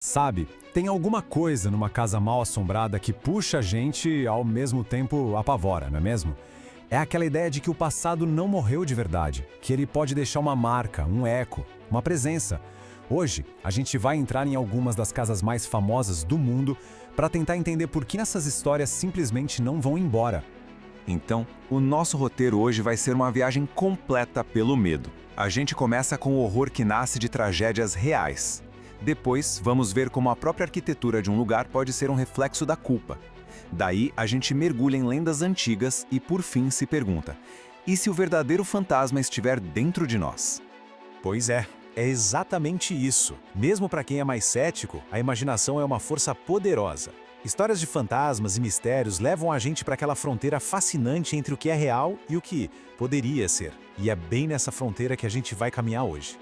Sabe, tem alguma coisa numa casa mal assombrada que puxa a gente e ao mesmo tempo apavora, não é mesmo? É aquela ideia de que o passado não morreu de verdade, que ele pode deixar uma marca, um eco, uma presença. Hoje, a gente vai entrar em algumas das casas mais famosas do mundo para tentar entender por que essas histórias simplesmente não vão embora. Então, o nosso roteiro hoje vai ser uma viagem completa pelo medo. A gente começa com o horror que nasce de tragédias reais. Depois, vamos ver como a própria arquitetura de um lugar pode ser um reflexo da culpa. Daí, a gente mergulha em lendas antigas e, por fim, se pergunta: e se o verdadeiro fantasma estiver dentro de nós? Pois é exatamente isso. Mesmo para quem é mais cético, a imaginação é uma força poderosa. Histórias de fantasmas e mistérios levam a gente para aquela fronteira fascinante entre o que é real e o que poderia ser. E é bem nessa fronteira que a gente vai caminhar hoje.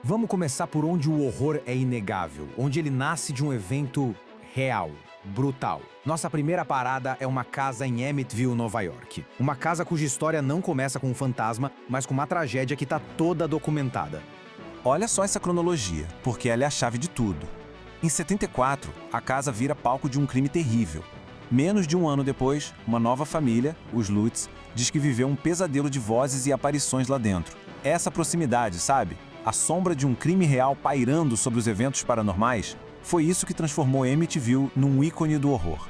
Vamos começar por onde o horror é inegável, onde ele nasce de um evento real, brutal. Nossa primeira parada é uma casa em Amityville, Nova York. Uma casa cuja história não começa com um fantasma, mas com uma tragédia que está toda documentada. Olha só essa cronologia, porque ela é a chave de tudo. Em 74, a casa vira palco de um crime terrível. Menos de um ano depois, uma nova família, os Lutz, diz que viveu um pesadelo de vozes e aparições lá dentro. Essa proximidade, sabe? A sombra de um crime real pairando sobre os eventos paranormais, foi isso que transformou Amityville num ícone do horror.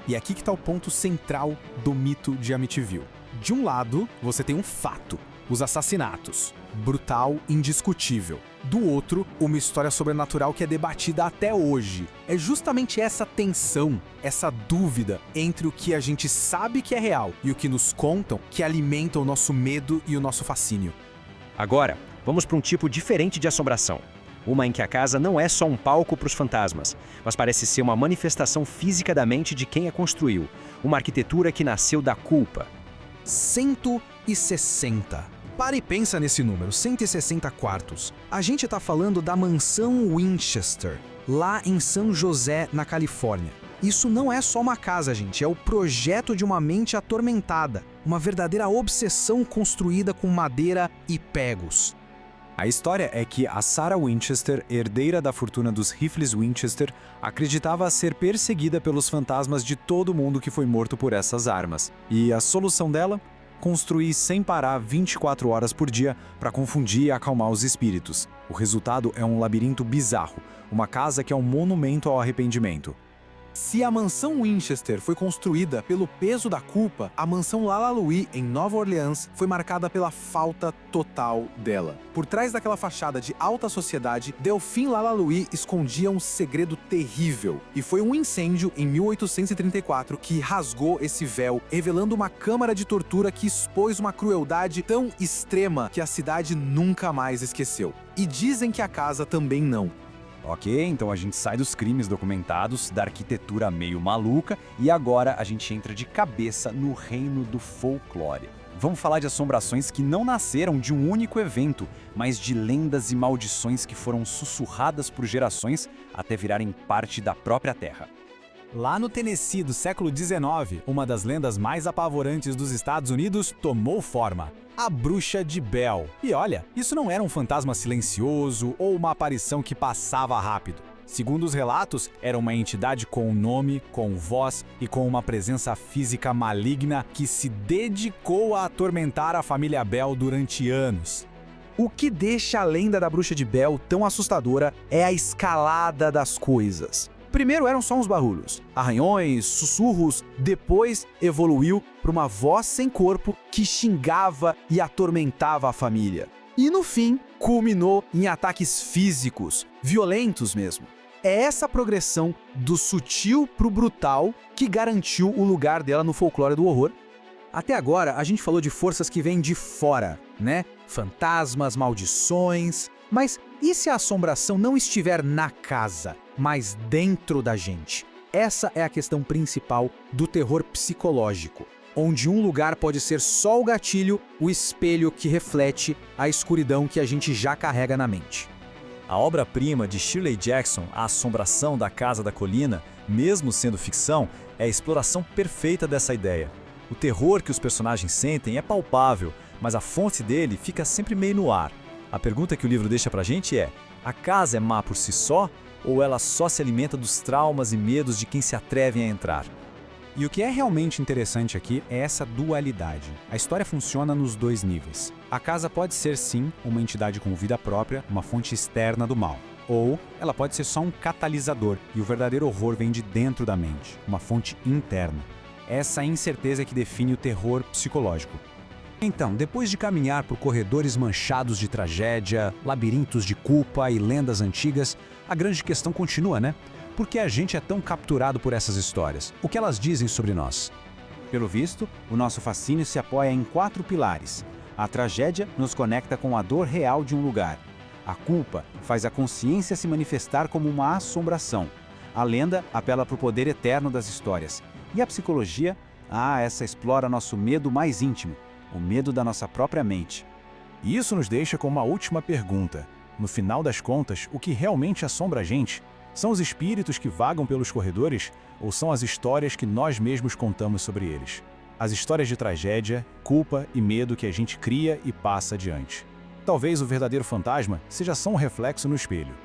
E aqui que está o ponto central do mito de Amityville. De um lado, você tem um fato, os assassinatos, brutal, indiscutível. Do outro, uma história sobrenatural que é debatida até hoje. É justamente essa tensão, essa dúvida entre o que a gente sabe que é real e o que nos contam que alimenta o nosso medo e o nosso fascínio. Agora, vamos para um tipo diferente de assombração. Uma em que a casa não é só um palco para os fantasmas, mas parece ser uma manifestação física da mente de quem a construiu. Uma arquitetura que nasceu da culpa. 160. Para e pensa nesse número, 160 quartos. A gente tá falando da mansão Winchester, lá em São José, na Califórnia. Isso não é só uma casa, gente, é o projeto de uma mente atormentada. Uma verdadeira obsessão construída com madeira e pregos. A história é que a Sarah Winchester, herdeira da fortuna dos rifles Winchester, acreditava ser perseguida pelos fantasmas de todo mundo que foi morto por essas armas. E a solução dela? Construir sem parar 24 horas por dia para confundir e acalmar os espíritos. O resultado é um labirinto bizarro, uma casa que é um monumento ao arrependimento. Se a mansão Winchester foi construída pelo peso da culpa, a mansão Lala Louie, em Nova Orleans, foi marcada pela falta total dela. Por trás daquela fachada de alta sociedade, Delphine Lala Louie escondia um segredo terrível. E foi um incêndio, em 1834, que rasgou esse véu, revelando uma câmara de tortura que expôs uma crueldade tão extrema que a cidade nunca mais esqueceu. E dizem que a casa também não. Ok, então a gente sai dos crimes documentados, da arquitetura meio maluca, e agora a gente entra de cabeça no reino do folclore. Vamos falar de assombrações que não nasceram de um único evento, mas de lendas e maldições que foram sussurradas por gerações até virarem parte da própria terra. Lá no Tennessee do século XIX, uma das lendas mais apavorantes dos Estados Unidos tomou forma: a Bruxa de Bell. E olha, isso não era um fantasma silencioso ou uma aparição que passava rápido. Segundo os relatos, era uma entidade com nome, com voz e com uma presença física maligna que se dedicou a atormentar a família Bell durante anos. O que deixa a lenda da Bruxa de Bell tão assustadora é a escalada das coisas. Primeiro eram só uns barulhos, arranhões, sussurros, depois evoluiu para uma voz sem corpo que xingava e atormentava a família. E no fim, culminou em ataques físicos, violentos mesmo. É essa progressão do sutil pro brutal que garantiu o lugar dela no folclore do horror. Até agora, a gente falou de forças que vêm de fora, né? Fantasmas, maldições. Mas e se a assombração não estiver na casa, mas dentro da gente? Essa é a questão principal do terror psicológico, onde um lugar pode ser só o gatilho, o espelho que reflete a escuridão que a gente já carrega na mente. A obra-prima de Shirley Jackson, A Assombração da Casa da Colina, mesmo sendo ficção, é a exploração perfeita dessa ideia. O terror que os personagens sentem é palpável, mas a fonte dele fica sempre meio no ar. A pergunta que o livro deixa pra gente é: a casa é má por si só ou ela só se alimenta dos traumas e medos de quem se atrevem a entrar? E o que é realmente interessante aqui é essa dualidade. A história funciona nos dois níveis. A casa pode ser, sim, uma entidade com vida própria, uma fonte externa do mal. Ou ela pode ser só um catalisador, e o verdadeiro horror vem de dentro da mente, uma fonte interna. Essa incerteza é que define o terror psicológico. Então, depois de caminhar por corredores manchados de tragédia, labirintos de culpa e lendas antigas, a grande questão continua, né? Por que a gente é tão capturado por essas histórias? O que elas dizem sobre nós? Pelo visto, o nosso fascínio se apoia em 4 pilares. A tragédia nos conecta com a dor real de um lugar. A culpa faz a consciência se manifestar como uma assombração. A lenda apela para o poder eterno das histórias. E a psicologia? Essa explora nosso medo mais íntimo, o medo da nossa própria mente. E isso nos deixa com uma última pergunta. No final das contas, o que realmente assombra a gente? São os espíritos que vagam pelos corredores ou são as histórias que nós mesmos contamos sobre eles? As histórias de tragédia, culpa e medo que a gente cria e passa adiante. Talvez o verdadeiro fantasma seja só um reflexo no espelho.